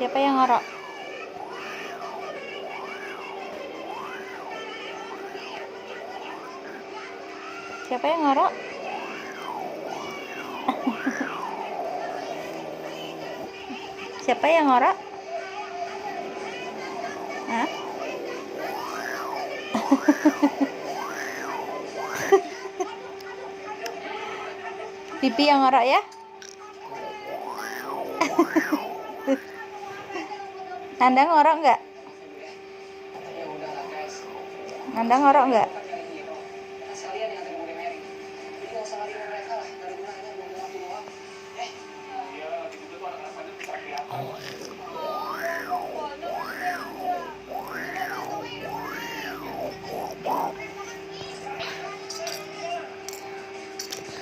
Siapa yang ngorok? Siapa yang ngorok? Siapa yang ngorok? Hah? Pipi yang ngorok ya? Nanda ngorok nggak? Nanda ngorok nggak?